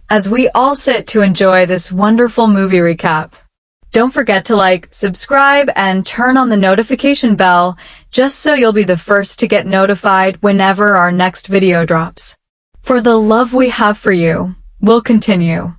as we all sit to enjoy this wonderful movie recap. Don't forget to like, subscribe, and turn on the notification bell just so you'll be the first to get notified whenever our next video drops. For the love we have for you, we'll continue.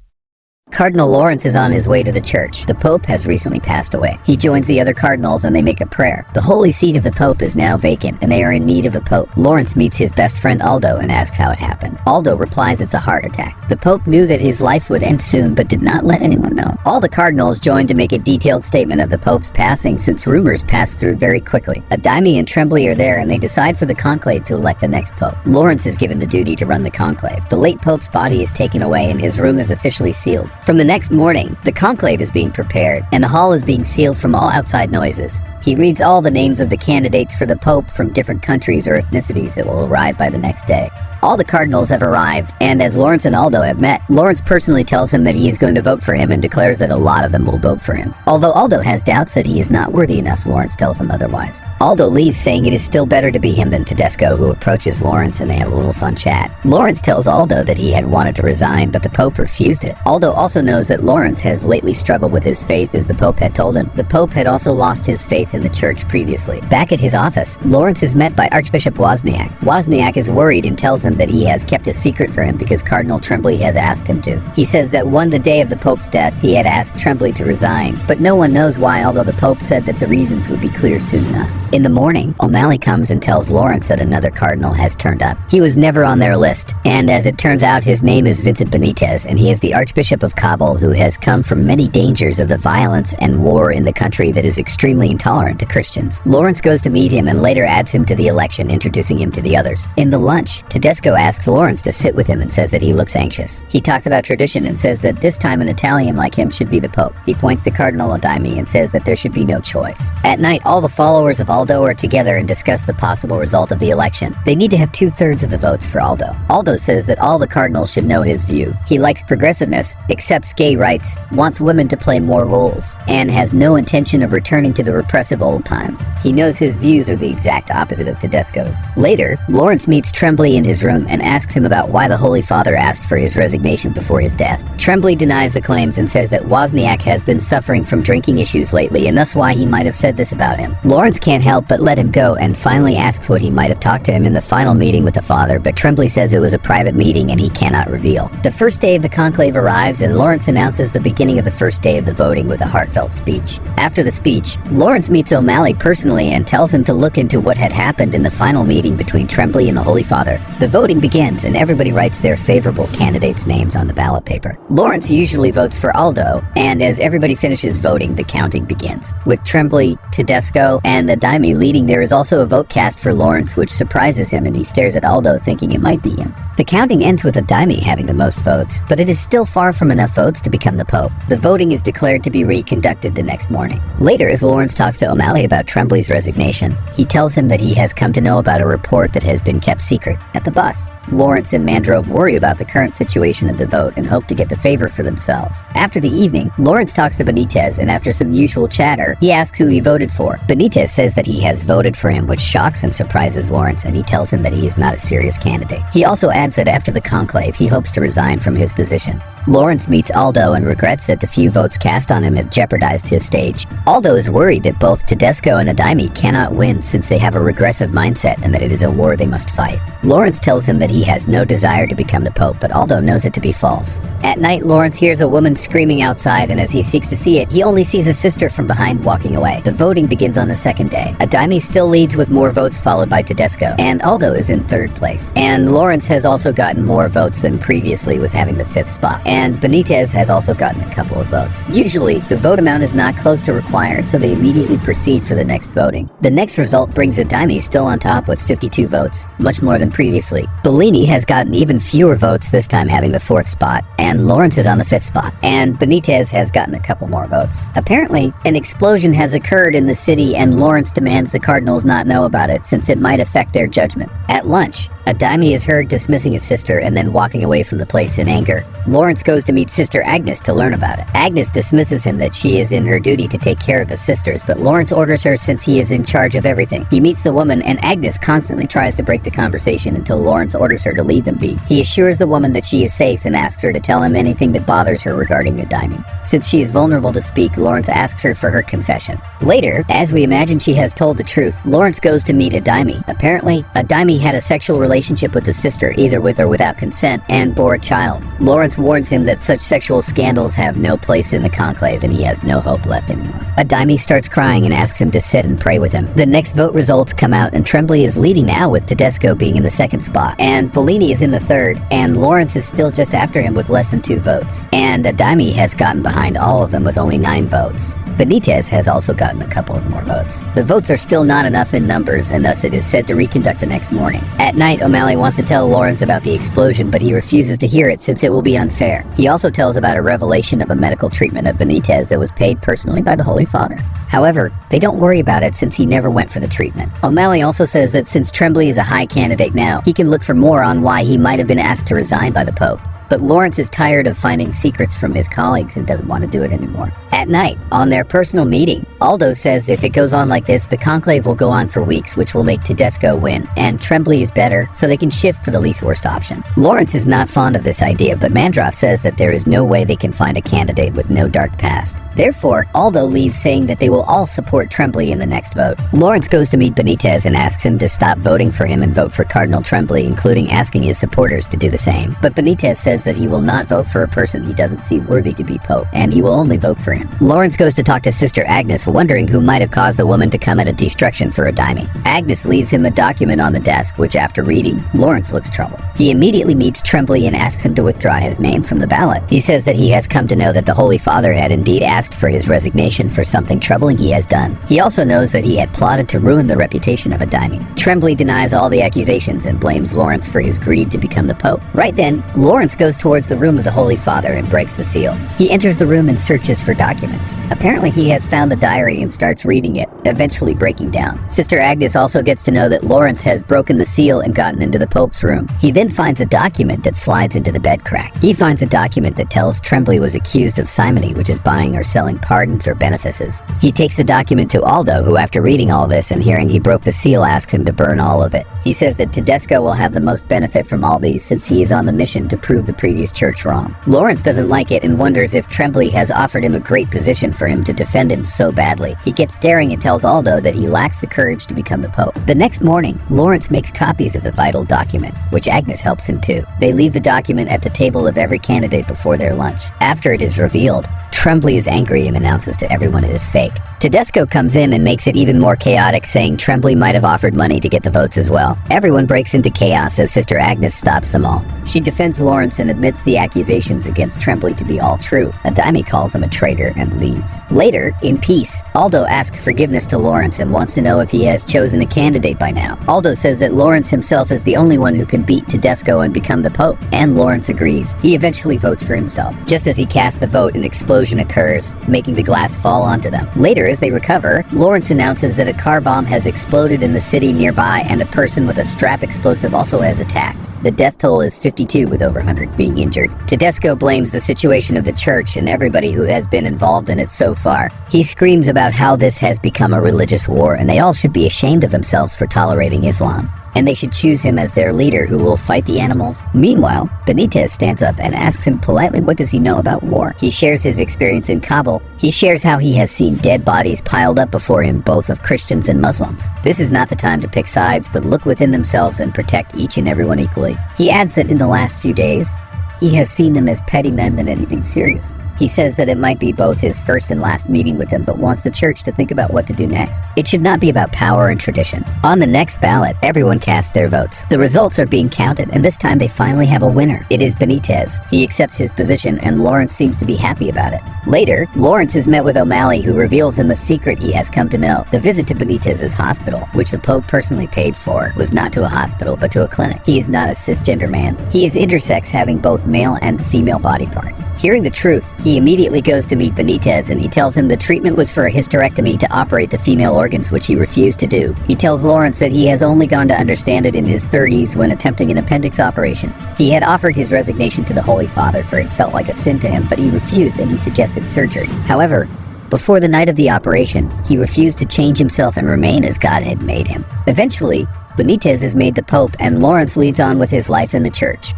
Cardinal Lawrence is on his way to the church. The Pope has recently passed away. He joins the other cardinals and they make a prayer. The holy seat of the Pope is now vacant and they are in need of a Pope. Lawrence meets his best friend Aldo and asks how it happened. Aldo replies it's a heart attack. The Pope knew that his life would end soon but did not let anyone know. All the cardinals join to make a detailed statement of the Pope's passing since rumors pass through very quickly. Adami and Trembly are there and they decide for the conclave to elect the next Pope. Lawrence is given the duty to run the conclave. The late Pope's body is taken away and his room is officially sealed. From the next morning, the conclave is being prepared, and the hall is being sealed from all outside noises. He reads all the names of the candidates for the Pope from different countries or ethnicities that will arrive by the next day. All the cardinals have arrived, and as Lawrence and Aldo have met, Lawrence personally tells him that he is going to vote for him and declares that a lot of them will vote for him. Although Aldo has doubts that he is not worthy enough, Lawrence tells him otherwise. Aldo leaves saying it is still better to be him than Tedesco, who approaches Lawrence and they have a little fun chat. Lawrence tells Aldo that he had wanted to resign, but the Pope refused it. Aldo also knows that Lawrence has lately struggled with his faith as the Pope had told him. The Pope had also lost his faith in the church previously. Back at his office, Lawrence is met by Archbishop Wozniak. Wozniak is worried and tells him that he has kept a secret for him because Cardinal Trembly has asked him to. He says that the day of the Pope's death, he had asked Trembly to resign, but no one knows why, although the Pope said that the reasons would be clear soon enough. In the morning, O'Malley comes and tells Lawrence that another cardinal has turned up. He was never on their list, and as it turns out, his name is Vincent Benitez, and he is the Archbishop of Kabul who has come from many dangers of the violence and war in the country that is extremely intolerant to Christians. Lawrence goes to meet him and later adds him to the election, introducing him to the others. In the lunch, Tedesco asks Lawrence to sit with him and says that he looks anxious. He talks about tradition and says that this time an Italian like him should be the Pope. He points to Cardinal Adami and says that there should be no choice. At night, all the followers of Aldo are together and discuss the possible result of the election. They need to have 2/3 of the votes for Aldo. Aldo says that all the cardinals should know his view. He likes progressiveness, accepts gay rights, wants women to play more roles, and has no intention of returning to the repressive old times. He knows his views are the exact opposite of Tedesco's. Later, Lawrence meets Trembly in his room and asks him about why the Holy Father asked for his resignation before his death. Trembly denies the claims and says that Wozniak has been suffering from drinking issues lately and thus why he might have said this about him. Lawrence can't help but let him go and finally asks what he might have talked to him in the final meeting with the Father, but Trembly says it was a private meeting and he cannot reveal. The first day of the conclave arrives and Lawrence announces the beginning of the first day of the voting with a heartfelt speech. After the speech, Lawrence meets O'Malley personally and tells him to look into what had happened in the final meeting between Trembly and the Holy Father. The voting begins and everybody writes their favorable candidates' names on the ballot paper. Lawrence usually votes for Aldo, and as everybody finishes voting, the counting begins. With Trembly, Tedesco, and Adami leading, there is also a vote cast for Lawrence, which surprises him and he stares at Aldo thinking it might be him. The counting ends with Adami having the most votes, but it is still far from enough votes to become the Pope. The voting is declared to be reconducted the next morning. Later, as Lawrence talks to O'Malley about Trembly's resignation, he tells him that he has come to know about a report that has been kept secret. At the bus, Lawrence and Mandrove worry about the current situation of the vote and hope to get the favor for themselves. After the evening, Lawrence talks to Benitez, and after some usual chatter, he asks who he voted for. Benitez says that he has voted for him, which shocks and surprises Lawrence, and he tells him that he is not a serious candidate. He also adds that after the conclave, he hopes to resign from his position. Lawrence meets Aldo and regrets that the few votes cast on him have jeopardized his stage. Aldo is worried that both Tedesco and Adami cannot win since they have a regressive mindset and that it is a war they must fight. Lawrence tells him that he has no desire to become the Pope, but Aldo knows it to be false. At night, Lawrence hears a woman screaming outside, and as he seeks to see it, he only sees a sister from behind walking away. The voting begins on the second day. Adami still leads with more votes, followed by Tedesco, and Aldo is in third place. And Lawrence has also gotten more votes than previously with having the 5th spot. And Benitez has also gotten a couple of votes. Usually, the vote amount is not close to required, so they immediately proceed for the next voting. The next result brings Adami still on top with 52 votes, much more than previously. Bellini has gotten even fewer votes, this time having the 4th spot, and Lawrence is on the 5th spot, and Benitez has gotten a couple more votes. Apparently, an explosion has occurred in the city and Lawrence demands the Cardinals not know about it since it might affect their judgment. At lunch, Adami is heard dismissing his sister and then walking away from the place in anger. Lawrence goes to meet Sister Agnes to learn about it. Agnes dismisses him that she is in her duty to take care of his sisters, but Lawrence orders her since he is in charge of everything. He meets the woman, and Agnes constantly tries to break the conversation until Lawrence orders her to leave them be. He assures the woman that she is safe and asks her to tell him anything that bothers her regarding Adami. Since she is vulnerable to speak, Lawrence asks her for her confession. Later, as we imagine she has told the truth, Lawrence goes to meet Adami. Apparently, Adami had a sexual relationship with his sister, either with or without consent, and bore a child. Lawrence warns him that such sexual scandals have no place in the conclave and he has no hope left anymore. Adami starts crying and asks him to sit and pray with him. The next vote results come out and Tremblay is leading now, with Tedesco being in the second spot, and Bellini is in the third, and Lawrence is still just after him with less than 2 votes. And Adami has gotten behind all of them with only 9 votes. Benitez has also gotten a couple of more votes. The votes are still not enough in numbers, and thus it is said to reconduct the next morning. At night, O'Malley wants to tell Lawrence about the explosion, but he refuses to hear it since it will be unfair. He also tells about a revelation of a medical treatment of Benitez that was paid personally by the Holy Father. However, they don't worry about it since he never went for the treatment. O'Malley also says that since Tremblay is a high candidate now, he can look for more on why he might have been asked to resign by the Pope. But Lawrence is tired of finding secrets from his colleagues and doesn't want to do it anymore. At night, on their personal meeting, Aldo says if it goes on like this, the conclave will go on for weeks, which will make Tedesco win, and Tremblay is better, so they can shift for the least worst option. Lawrence is not fond of this idea, but Mandroff says that there is no way they can find a candidate with no dark past. Therefore, Aldo leaves saying that they will all support Tremblay in the next vote. Lawrence goes to meet Benitez and asks him to stop voting for him and vote for Cardinal Tremblay, including asking his supporters to do the same. But Benitez says that he will not vote for a person he doesn't see worthy to be Pope, and he will only vote for him. Lawrence goes to talk to Sister Agnes, wondering who might have caused the woman to come at a destruction for Adami. Agnes leaves him a document on the desk, which after reading, Lawrence looks troubled. He immediately meets Tremblay and asks him to withdraw his name from the ballot. He says that he has come to know that the Holy Father had indeed asked for his resignation for something troubling he has done. He also knows that he had plotted to ruin the reputation of Adami. Tremblay denies all the accusations and blames Lawrence for his greed to become the Pope. Right then, Lawrence goes towards the room of the Holy Father and breaks the seal. He enters the room and searches for documents. Apparently he has found the diary and starts reading it, eventually breaking down. Sister Agnes also gets to know that Lawrence has broken the seal and gotten into the Pope's room. He then finds a document that slides into the bed crack. He finds a document that tells Tremblay was accused of simony, which is buying or selling pardons or benefices. He takes the document to Aldo, who after reading all this and hearing he broke the seal asks him to burn all of it. He says that Tedesco will have the most benefit from all these since he is on the mission to prove the previous church wrong. Lawrence doesn't like it and wonders if Tremblay has offered him a great position for him to defend him so badly. He gets daring and tells Aldo that he lacks the courage to become the Pope. The next morning, Lawrence makes copies of the vital document, which Agnes helps him too. They leave the document at the table of every candidate before their lunch. After it is revealed, Tremblay is angry and announces to everyone it is fake. Tedesco comes in and makes it even more chaotic, saying Tremblay might have offered money to get the votes as well. Everyone breaks into chaos as Sister Agnes stops them all. She defends Lawrence and admits the accusations against Tremblay to be all true. Adami calls him a traitor and leaves. Later, in peace, Aldo asks forgiveness to Lawrence and wants to know if he has chosen a candidate by now. Aldo says that Lawrence himself is the only one who can beat Tedesco and become the Pope, and Lawrence agrees. He eventually votes for himself. Just as he casts the vote, an explosion occurs, making the glass fall onto them. Later, as they recover, Lawrence announces that a car bomb has exploded in the city nearby and a person with a strap explosive also has attacked. The death toll is 52, with over 100 being injured. Tedesco blames the situation of the church and everybody who has been involved in it so far. He screams about how this has become a religious war and they all should be ashamed of themselves for tolerating Islam, and they should choose him as their leader who will fight the animals. Meanwhile, Benitez stands up and asks him politely what does he know about war. He shares his experience in Kabul. He shares how he has seen dead bodies piled up before him, both of Christians and Muslims. This is not the time to pick sides, but look within themselves and protect each and everyone equally. He adds that in the last few days, he has seen them as petty men than anything serious. He says that it might be both his first and last meeting with them, but wants the church to think about what to do next. It should not be about power and tradition. On the next ballot, everyone casts their votes. The results are being counted, and this time they finally have a winner. It is Benitez. He accepts his position, and Lawrence seems to be happy about it. Later, Lawrence is met with O'Malley, who reveals him a secret he has come to know. The visit to Benitez's hospital, which the Pope personally paid for, was not to a hospital, but to a clinic. He is not a cisgender man. He is intersex, having both male and female body parts. Hearing the truth, He immediately goes to meet Benitez and he tells him the treatment was for a hysterectomy to operate the female organs, which he refused to do. He tells Lawrence that he has only gone to understand it in his 30s when attempting an appendix operation. He had offered his resignation to the Holy Father, for it felt like a sin to him, but he refused and he suggested surgery. However, before the night of the operation, he refused to change himself and remain as God had made him. Eventually, Benitez is made the Pope and Lawrence leads on with his life in the church.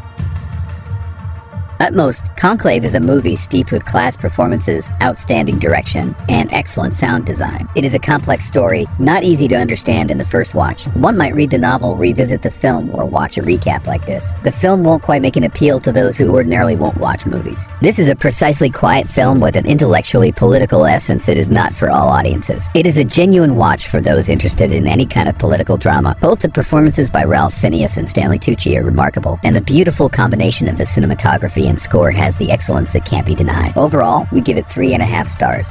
Utmost, Conclave is a movie steeped with class performances, outstanding direction, and excellent sound design. It is a complex story, not easy to understand in the first watch. One might read the novel, revisit the film, or watch a recap like this. The film won't quite make an appeal to those who ordinarily won't watch movies. This is a precisely quiet film with an intellectually political essence that is not for all audiences. It is a genuine watch for those interested in any kind of political drama. Both the performances by Ralph Fiennes and Stanley Tucci are remarkable, and the beautiful combination of the cinematography and score has the excellence that can't be denied. Overall, we give it 3.5 stars.